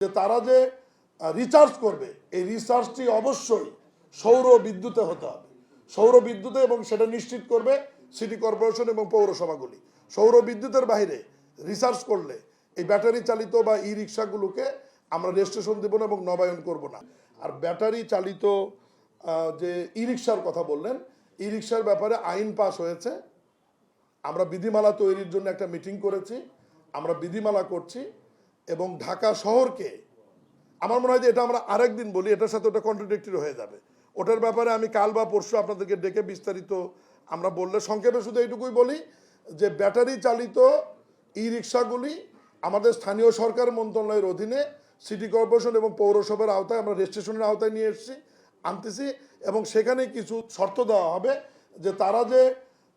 যে তারা যে রিচার্জ করবে এই রিচার্জটি অবশ্যই সৌর বিদ্যুতে হতে হবে, সৌর বিদ্যুতে, এবং সেটা নিশ্চিত করবে সিটি কর্পোরেশন এবং পৌরসভাগুলি। সৌর বিদ্যুতের বাইরে রিচার্জ করলে এই ব্যাটারি চালিত বা ই রিক্সাগুলোকে আমরা রেজিস্ট্রেশন দেব না এবং নবায়ন করব না। আর ব্যাটারি চালিত যে ই রিক্সার কথা বললেন, ই রিক্সার ব্যাপারে আইন পাস হয়েছে। আমরা বিধিমালা তৈরির জন্য একটা মিটিং করেছি, আমরা বিধিমালা করছি এবং ঢাকা শহরকে, আমার মনে হয় যে এটা আমরা আরেকদিন বলি, এটার সাথে ওটা কন্ট্রাডিক্টরি হয়ে যাবে। ওটার ব্যাপারে আমি কাল বা পরশু আপনাদেরকে ডেকে বিস্তারিত আমরা বললে, সংক্ষেপে শুধু এইটুকুই বলি যে ব্যাটারি চালিত ই রিক্সাগুলি আমাদের স্থানীয় সরকার মন্ত্রণালয়ের অধীনে সিটি কর্পোরেশন এবং পৌরসভার আওতায় আমরা রেজিস্ট্রেশনের আওতায় নিয়ে আনতেছি এবং সেখানে কিছু শর্ত দেওয়া হবে যে তারা যে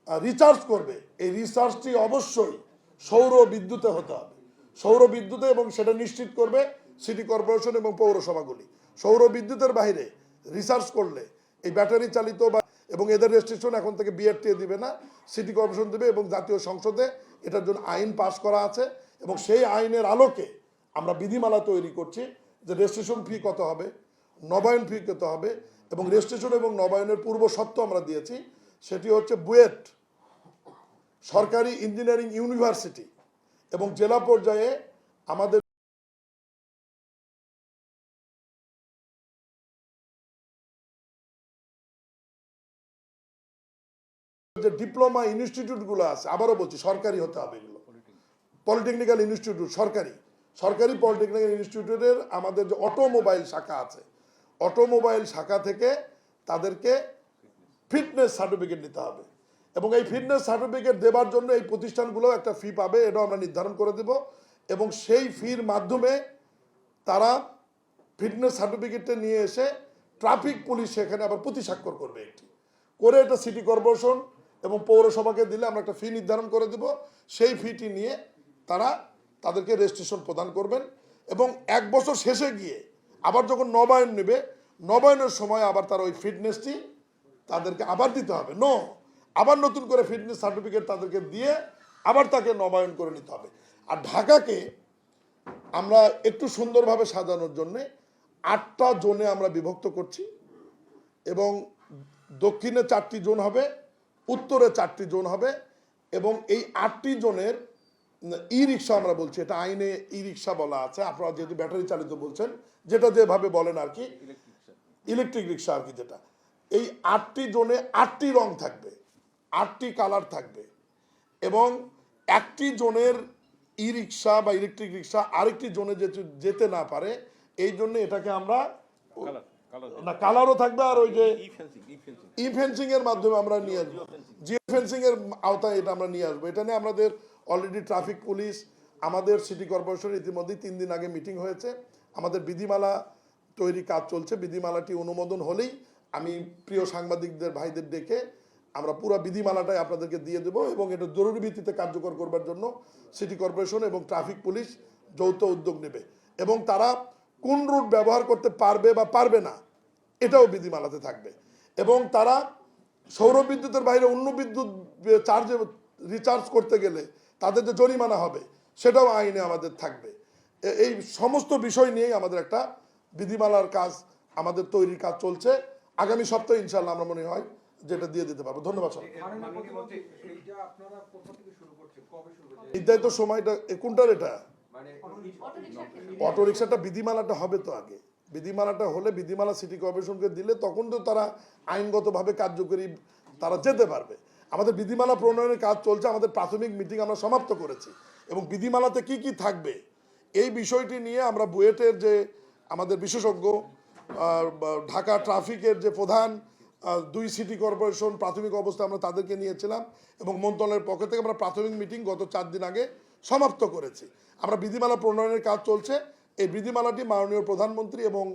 রিচার্জ করবে এই রিচার্জটি অবশ্যই সৌর বিদ্যুতে হতে হবে, সৌর বিদ্যুতে, এবং সেটা নিশ্চিত করবে সিটি কর্পোরেশন এবং পৌরসভাগুলি। সৌর বিদ্যুতের বাইরে রিচার্জ করলে এই ব্যাটারি চালিত বা এবং এদের রেজিস্ট্রেশন এখন থেকে বিআরটিএ দিবে না, সিটি কর্পোরেশন দেবে এবং জাতীয় সংসদে এটার জন্য আইন পাস করা আছে এবং সেই আইনের আলোকে আমরা বিধিমালা তৈরি করছি যে রেজিস্ট্রেশন ফি কত হবে, নবায়ন ফি কত হবে, এবং রেজিস্ট্রেশন এবং নবায়নের পূর্ব শর্ত আমরা দিয়েছি, সেটি হচ্ছে বুয়েট সরকারি ইঞ্জিনিয়ারিং ইউনিভার্সিটি এবং জেলা পর্যায়ে আমাদের যে ডিপ্লোমা ইনস্টিটিউটগুলো আছে, আবারও বলছি সরকারি হতে হবে, এগুলো পলিটেকনিক্যাল ইনস্টিটিউট, সরকারি পলিটেকনিক্যাল ইনস্টিটিউটের আমাদের যে অটোমোবাইল শাখা আছে, অটোমোবাইল শাখা থেকে তাদেরকে ফিটনেস সার্টিফিকেট নিতে হবে এবং এই ফিটনেস সার্টিফিকেট দেওয়ার জন্য এই প্রতিষ্ঠানগুলো একটা ফি পাবে, এটাও আমরা নির্ধারণ করে দেব এবং সেই ফির মাধ্যমে তারা ফিটনেস সার্টিফিকেটটা নিয়ে এসে ট্রাফিক পুলিশ সেখানে আবার প্রতিস্বাক্ষর করবে, একটি করে এটা সিটি কর্পোরেশন এবং পৌরসভাকে দিলে আমরা একটা ফি নির্ধারণ করে দেব। সেই ফিটি নিয়ে তারা তাদেরকে রেজিস্ট্রেশন প্রদান করবেন এবং 1 বছর শেষে গিয়ে আবার যখন নবায়ন নেবে, নবায়নের সময় আবার তার ওই ফিটনেসটি তাদেরকে আবার দিতে হবে, আবার নতুন করে ফিটনেস সার্টিফিকেট তাদেরকে দিয়ে আবার তাকে নবায়ন করে নিতে হবে। আর ঢাকাকে আমরা একটু সুন্দরভাবে সাজানোর জন্যে 8টা জোনে আমরা বিভক্ত করছি এবং দক্ষিণে 4টি জোন হবে, উত্তরে 4টি জোন হবে এবং এই 8টি জোনের ই রিক্সা আমরা বলছি, এটা আইনে ই রিক্সা বলা আছে, আপনারা যেহেতু ব্যাটারি চালিত বলছেন, যেটা যেভাবে বলেন আর কি, ইলেকট্রিক রিক্সা আর কি, যেটা এই 8টি জোনে 8টি রং থাকবে, 8টি কালার থাকবে এবং একটি জোনের ই রিক্সা বা ইলেকট্রিক রিক্সা আরেকটি জোনে যেতে না পারে, এই জন্য এটাকে আমরা না কালারও থাকবে আর ওই যে ই ফেন্সিং এর মাধ্যমে আমরা নিয়ে আসবো, জিও ফেন্সিং এর আওতায় এটা আমরা নিয়ে আসবো। এটা নিয়ে আমাদের অলরেডি ট্রাফিক পুলিশ, আমাদের সিটি কর্পোরেশনের ইতিমধ্যেই 3 দিন আগে মিটিং হয়েছে, আমাদের বিধিমালা তৈরি কাজ চলছে। বিধিমালাটি অনুমোদন হলেই আমি প্রিয় সাংবাদিকদের ভাইদের ডেকে আমরা পুরো বিধিমালাটাই আপনাদেরকে দিয়ে দেবো এবং এটা জরুরি ভিত্তিতে কার্যকর করবার জন্য সিটি কর্পোরেশন এবং ট্রাফিক পুলিশ যৌথ উদ্যোগ নেবে এবং তারা কোন রুট ব্যবহার করতে পারবে বা পারবে না এটাও বিধিমালাতে থাকবে এবং তারা সৌর বিদ্যুতের বাইরে অন্য বিদ্যুৎ চার্জে রিচার্জ করতে গেলে তাদের যে জরিমানা হবে সেটাও আইনে আমাদের থাকবে। এই সমস্ত বিষয় নিয়েই আমাদের একটা বিধিমালার কাজ, আমাদের তৈরির কাজ চলছে। আগামী সপ্তাহে ইনশাআল্লাহ আমরা মনে হয় যেটা দিয়ে দিতে পারবো। ধন্যবাদ স্যার। নির্ধারিত সময়টা কোনটার, এটা অটো রিক্সাটা বিধিমালাটা হবে তো আগে, বিধিমালাটা হলে বিধিমালা সিটি কর্পোরেশনকে দিলে তখন তো তারা আইনগতভাবে কার্যকরী তারা যেতে পারবে। আমাদের বিধিমালা প্রণয়নের কাজ চলছে, আমাদের প্রাথমিক মিটিং আমরা সমাপ্ত করেছি এবং বিধিমালাতে কি কি থাকবে এই বিষয়টি নিয়ে আমরা বুয়েটের যে আমাদের বিশেষজ্ঞ, ঢাকা ট্রাফিকের যে প্রধান, 2 সিটি কর্পোরেশন প্রাথমিক অবস্থা আমরা তাদেরকে নিয়েছিলাম এবং মন্ত্রণালয়ের পক্ষ থেকে আমরা প্রাথমিক মিটিং গত 4 দিন আগে সমাপ্ত করেছি। আমরা বিধিমালা প্রণয়নের কাজ চলছে, এই বিধিমালাটি মাননীয় প্রধানমন্ত্রী এবং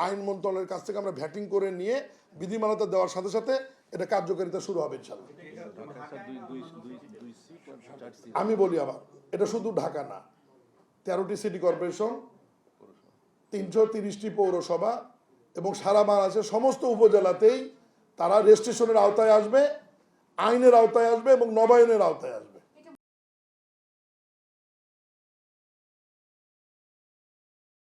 আইন মন্ত্রণালয়ের কাছ থেকে আমরা ভ্যাটিং করে নিয়ে বিধিমালাতে দেওয়ার সাথে সাথে এটা কার্যকারিতা শুরু হবে ইনশাআল্লাহ। আমি বলি আবার, এটা শুধু ঢাকা না, 13টি সিটি কর্পোরেশন, 330টি পৌরসভা এবং সারা বাংলাদেশের সমস্ত উপজেলাতেই তারা রেজিস্ট্রেশনের আওতায় আসবে, আইনের আওতায় আসবে এবং নবায়নের আওতায় আসবে।